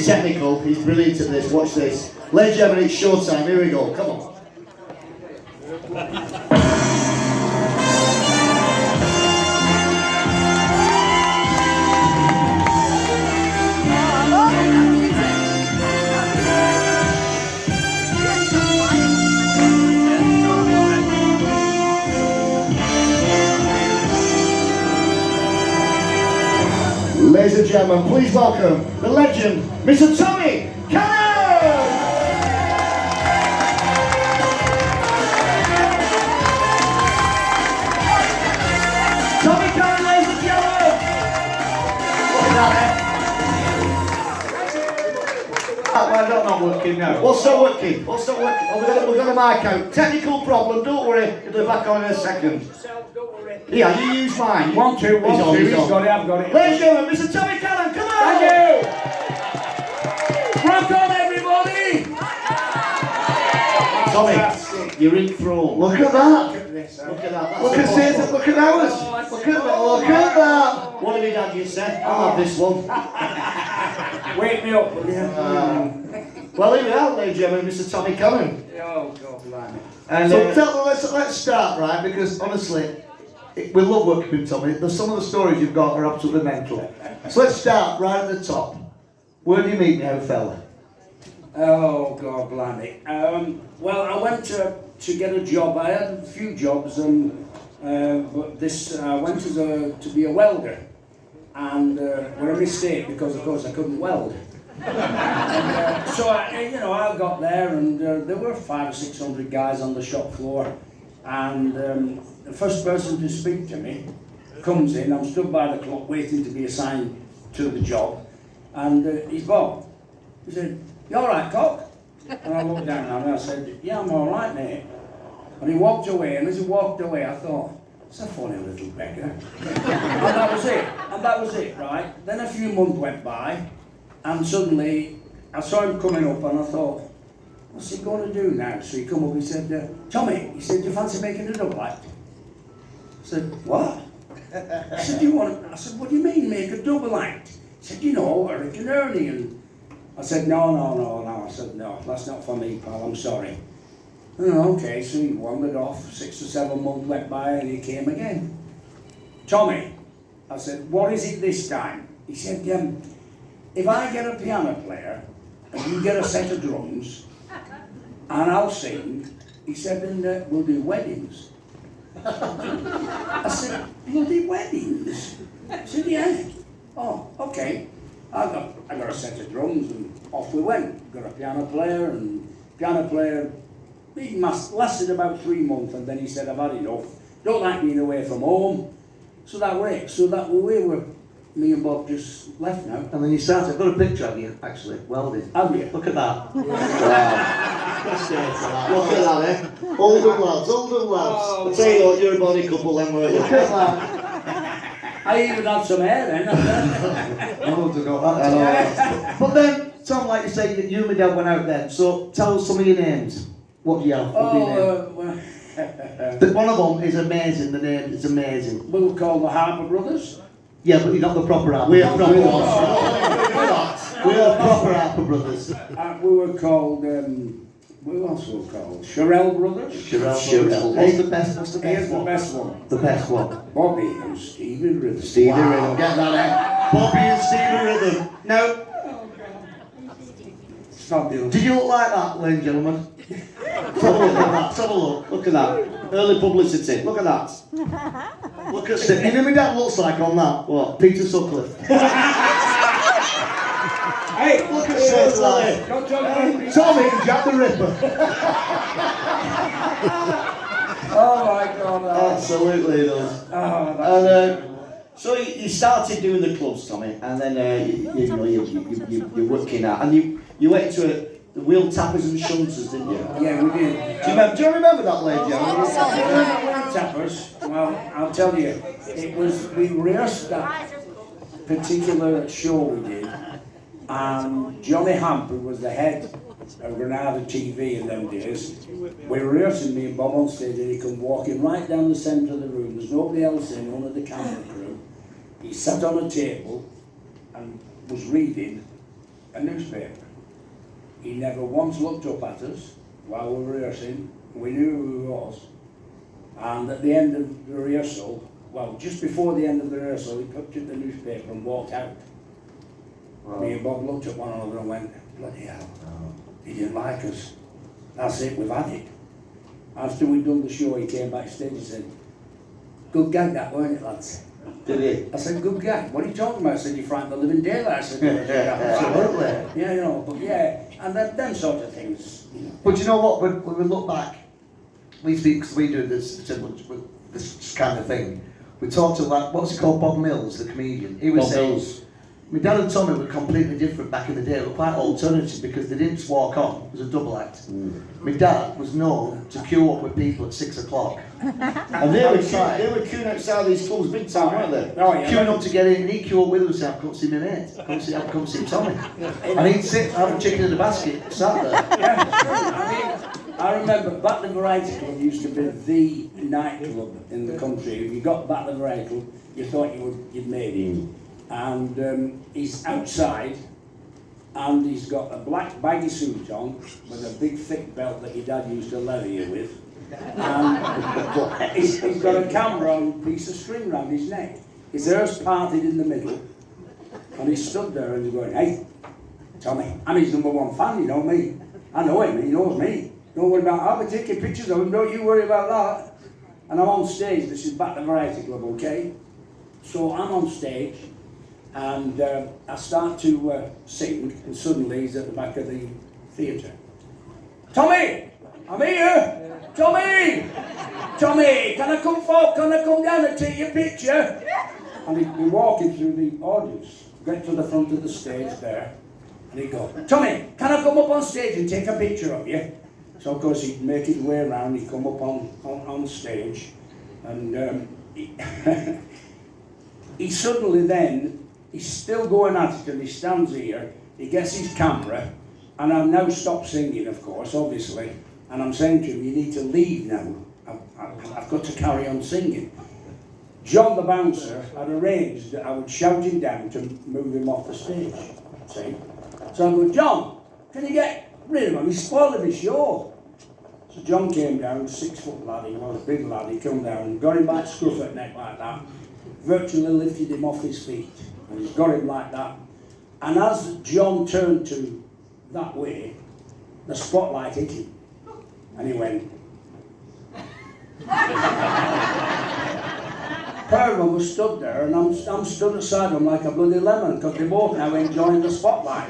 He's technical, he's brilliant at this, watch this. Ladies and gentlemen, it's showtime, here we go, come on. Ladies and gentlemen, please welcome the legend, Mr. Tommy Cannon! Tommy Cannon, ladies and gentlemen! Why not working now? What's not working? What's not working? Oh, we've got a mic out. Technical problem, don't worry, it'll be back on in a second. Yeah, you use mine. One, two, he's got it, I've got it. Ladies and gentlemen, Mr. Tommy Cannon, come on! Thank you! Rock on, everybody! Tommy, you're in throne. Look at that! Look at that. Look at Caesar, look at ours! Look at that! What did Dad just say? I'll have this one. Wake me up, will you? Well, here we are, ladies and gentlemen, Mr. Tommy Cannon. Oh, God, blimey. So let's start, right, because honestly, we love working with Tommy. Some of the stories you've got are absolutely mental. So let's start right at the top. Where do you meet now, fella? Oh, God, blimey. Well, I went to get a job. I had a few jobs, but this I went to be a welder, and were a mistake because, of course, I couldn't weld. So I got there, and there were 500 or 600 guys on the shop floor, and the first person to speak to me comes in. I'm stood by the clock waiting to be assigned to the job, and he's Bob. He said, "You all right, Cock?" And I looked down and I said, "Yeah, I'm all right, mate." And he walked away, and as he walked away, I thought, "It's a funny little beggar." And that was it. And that was it, right? Then a few months went by, and suddenly I saw him coming up, and I thought, "What's he going to do now?" So he come up, he said, "Tommy," he said, "do you fancy making a double act?" I said, "What?" He said, I said, "What do you mean, make a double act?" He said, "You know, Eric and Ernie." And I said, No. I said, "No, that's not for me, pal, I'm sorry." Oh, okay, so he wandered off. 6 or 7 months went by, and he came again. "Tommy," I said, "what is it this time?" He said, "If I get a piano player, and you get a set of drums, and I'll sing," he said, "and we'll do weddings." I said, "Bloody weddings?" He said, "Yeah." "Oh, okay." I got a set of drums, and off we went. Got a piano player, he lasted about 3 months, and then he said, "I've had enough. Don't like being away from home." So that was it. So that way me and Bob just left now. And then you started. I've got a picture of you, actually, welding. Have you? Look at that. Wow. Look at that, eh? Older lads. Oh, I'll tell you what, you're a body couple then, weren't you? Look at that. I even had some hair then. I would have got that. But then, Tom, like you say, you and my dad went out then. So tell us some of your names. What do you have? One of them is amazing. The name is amazing. We were called the Harper Brothers. Yeah, but you're not the proper Harper. We are proper ones. We are proper Harper Brothers. We were called. Who else were we called? Sherelle Brothers. Sherelle. What's the best? What's the best Here's one? the best one. The best one. Bobby and Stevie Rhythm. Stevie Rhythm. Get that, eh? Bobby and Stevie Rhythm. Now, It's fabulous. did you look like that, ladies and gentlemen? Let's have a look at that. Let's have a look. Look at that. Early publicity. Look at that. Look at Steve. You know my dad looks like on that? What? Peter Sutcliffe. Hey, Look at Sir Tommy and Jack the Ripper. Oh my God. Absolutely he does. Oh, And so you started doing the clubs, Tommy, and then you're working out, and you went to the wheel tappers and shunters, didn't you? yeah, we did. Do you remember that, lady? Wheel tappers. Well, I'll tell you, we rehearsed that particular show we did, and Johnny Hamp, who was the head of Granada TV in them days, we were rehearsing, me and Bob on stage, and he come walking right down the centre of the room. There's nobody else in, only the camera crew. He sat on a table and was reading a newspaper. He never once looked up at us while we were rehearsing. We knew who he was. And at the end of the rehearsal, well, just before the end of the rehearsal, he picked up the newspaper and walked out. Wow. Me and Bob looked at one another and went, bloody hell, he didn't like us. That's it, we've had it. After we'd done the show, he came backstage and said, good gag that, weren't it, lads? Did he? I said, good gag. What are you talking about? I said, you frightened the living daylight. I said, Absolutely. yeah, you know, but yeah, and them sort of things. You know. But you know what? When we look back, we speak because we do this kind of thing. We talked to what's he called, Bob Mills, the comedian. He was Bob saying, Mills. my dad and Tommy were completely different back in the day. They were quite alternative because they didn't just walk on. It was a double act. My dad was known to queue up with people at 6 o'clock. And they were queuing outside these schools big time, weren't they? Oh, yeah, Queuing up to get in, and he'd queue up with us and come see my mate. Come see Tommy. And he'd sit, have a chicken in the basket, sat there. Yeah, I mean, I remember Batley Variety Club used to be the nightclub in the country. If you got Batley Variety Club, you thought you'd made it. And he's outside, and he's got a black baggy suit on with a big thick belt that your dad used to leather you with. And he's got a camera on a piece of string round his neck. His hair's parted in the middle, and he stood there and he's going, hey, Tommy, I'm his #1 fan, you know me. I know him, he knows me. Don't worry about I'll be taking pictures of him, don't you worry about that. And I'm on stage, this is back to Variety Club, okay? So I'm on stage, and I start to sing, and suddenly he's at the back of the theatre. Tommy! I'm here! Tommy! Tommy! Can I come down and take your picture? And we're walking through the audience, get to the front of the stage there, and he'd go, Tommy, can I come up on stage and take a picture of you? So of course he'd make his way around, he'd come up on stage, and he suddenly then, he's still going at it, and he stands here, he gets his camera, and I've now stopped singing, of course, obviously, and I'm saying to him, you need to leave now, I've got to carry on singing. John the bouncer had arranged that I would shout him down to move him off the stage, see? So I go, John, can you get rid of him, he's spoiling my show. So John came down, 6 foot lad, he was a big lad, he came down, got him by the scruff at neck like that, virtually lifted him off his feet, and he's got him like that. And as John turned to that way, the spotlight hit him, and he went. Pair of them was stood there, and I'm stood aside them like a bloody lemon, because they both now enjoying the spotlight.